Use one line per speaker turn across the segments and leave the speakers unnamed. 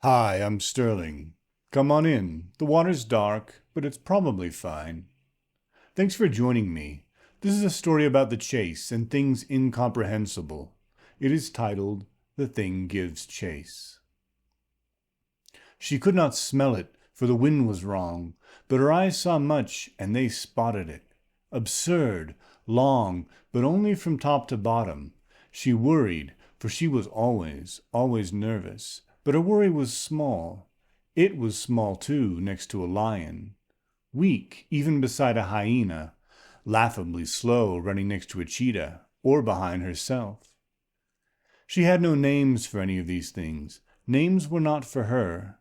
Hi, I'm Sterling. Come on in. The water's dark, but it's probably fine. Thanks for joining me. This is a story about the chase and things incomprehensible. It is titled, The Thing Gives Chase. She could not smell it, for the wind was wrong, but her eyes saw much, and they spotted it. Absurd, long, but only from top to bottom. She worried, for she was always nervous. But her worry was small. It was small, too, next to a lion. Weak, even beside a hyena. Laughably slow, running next to a cheetah, or behind herself. She had no names for any of these things. Names were not for her.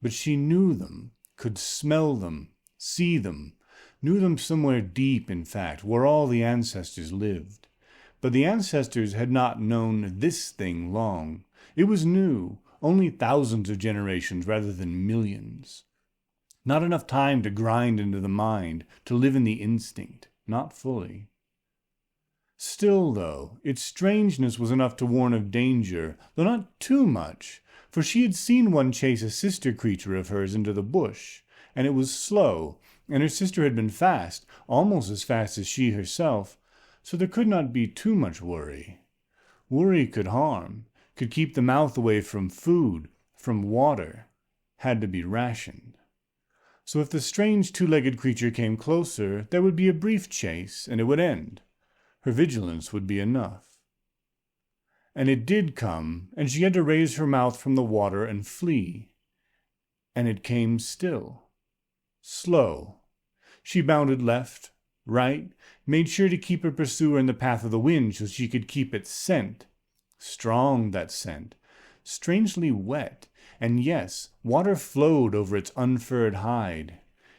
But she knew them, could smell them, see them, knew them somewhere deep, in fact, where all the ancestors lived. But the ancestors had not known this thing long. It was new, only thousands of generations rather than millions. Not enough time to grind into the mind, to live in the instinct, not fully. Still, though, its strangeness was enough to warn of danger, though not too much, for she had seen one chase a sister creature of hers into the bush, and it was slow, and her sister had been fast, almost as fast as she herself, so there could not be too much worry. Worry could harm, could keep the mouth away from food, from water, had to be rationed. So if the strange two-legged creature came closer, there would be a brief chase, and it would end. Her vigilance would be enough. And it did come, and she had to raise her mouth from the water and flee. And it came still. Slow. She bounded left, right, made sure to keep her pursuer in the path of the wind so she could keep its scent. Strong, that scent. Strangely wet. And yes, water flowed over its unfurred hide.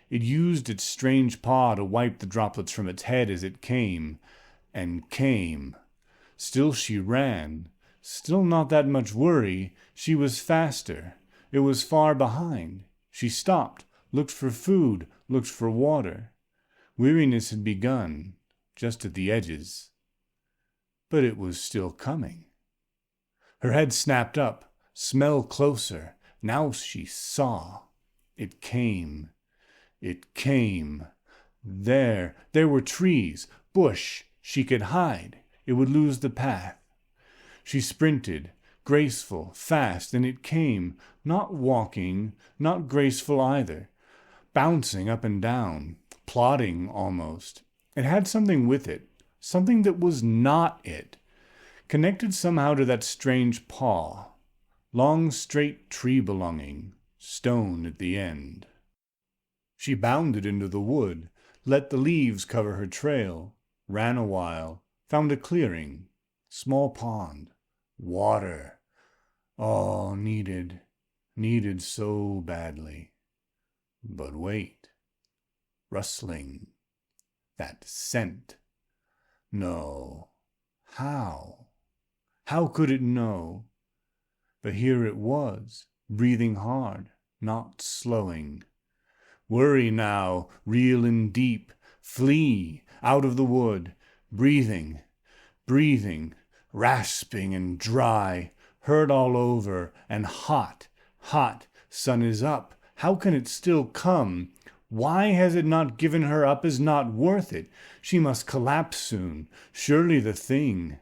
It used its strange paw to wipe the droplets from its head as it came. And came. Still she ran. Still not that much worry. She was faster. It was far behind. She stopped, looked for food, looked for water. Weariness had begun, just at the edges. But it was still coming. Her head snapped up. Smell closer. Now she saw. It came. It came. There were trees, bush. She could hide. It would lose the path. She sprinted, graceful, fast, and it came, not walking, not graceful either, bouncing up and down, plodding almost. It had something with it, something that was not it, connected somehow to that strange paw, long straight tree belonging, stone at the end. She bounded into the wood, let the leaves cover her trail, ran a while, found a clearing, small pond, water. Oh, needed so badly. But wait. Rustling. That scent. No. How? How could it know? But here it was, breathing hard, not slowing. Worry now, real and deep. Flee out of the wood, breathing, rasping and dry, hurt all over, and hot. Sun is up. How can it still come? Why has it not given her up as not worth it? She must collapse soon. Surely the thing.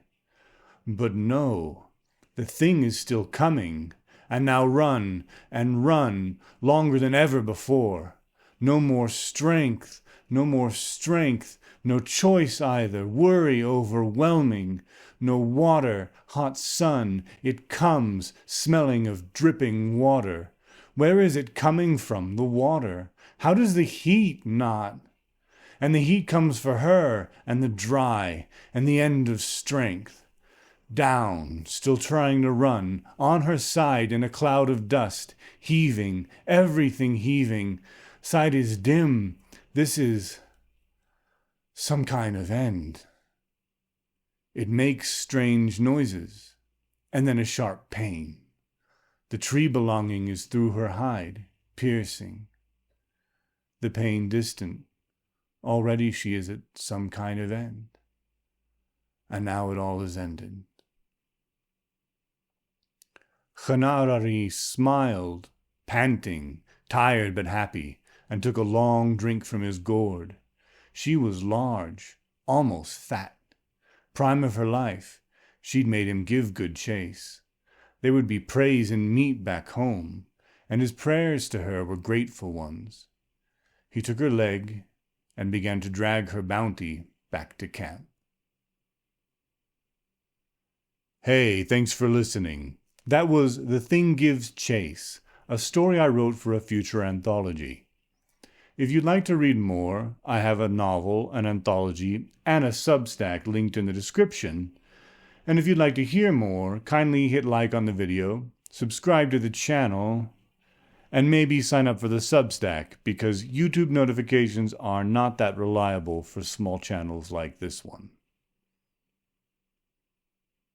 But no, the thing is still coming. And now run, and run, longer than ever before. No more strength, no choice either, worry overwhelming. No water, hot sun, it comes, smelling of dripping water. Where is it coming from, the water? How does the heat not? And the heat comes for her, and the dry, and the end of strength. Down, still trying to run, on her side in a cloud of dust, heaving, everything heaving. Sight is dim. This is some kind of end. It makes strange noises, and then a sharp pain. The tree belonging is through her hide, piercing. The pain distant. Already she is at some kind of end. And now it all is ended. Hanarari smiled, panting, tired but happy, and took a long drink from his gourd. She was large, almost fat. Prime of her life, she'd made him give good chase. There would be praise and meat back home, and his prayers to her were grateful ones. He took her leg and began to drag her bounty back to camp. Hey, thanks for listening. That was The Thing Gives Chase, a story I wrote for a future anthology. If you'd like to read more, I have a novel, an anthology, and a Substack linked in the description. And if you'd like to hear more, kindly hit like on the video, subscribe to the channel, and maybe sign up for the Substack, because YouTube notifications are not that reliable for small channels like this one.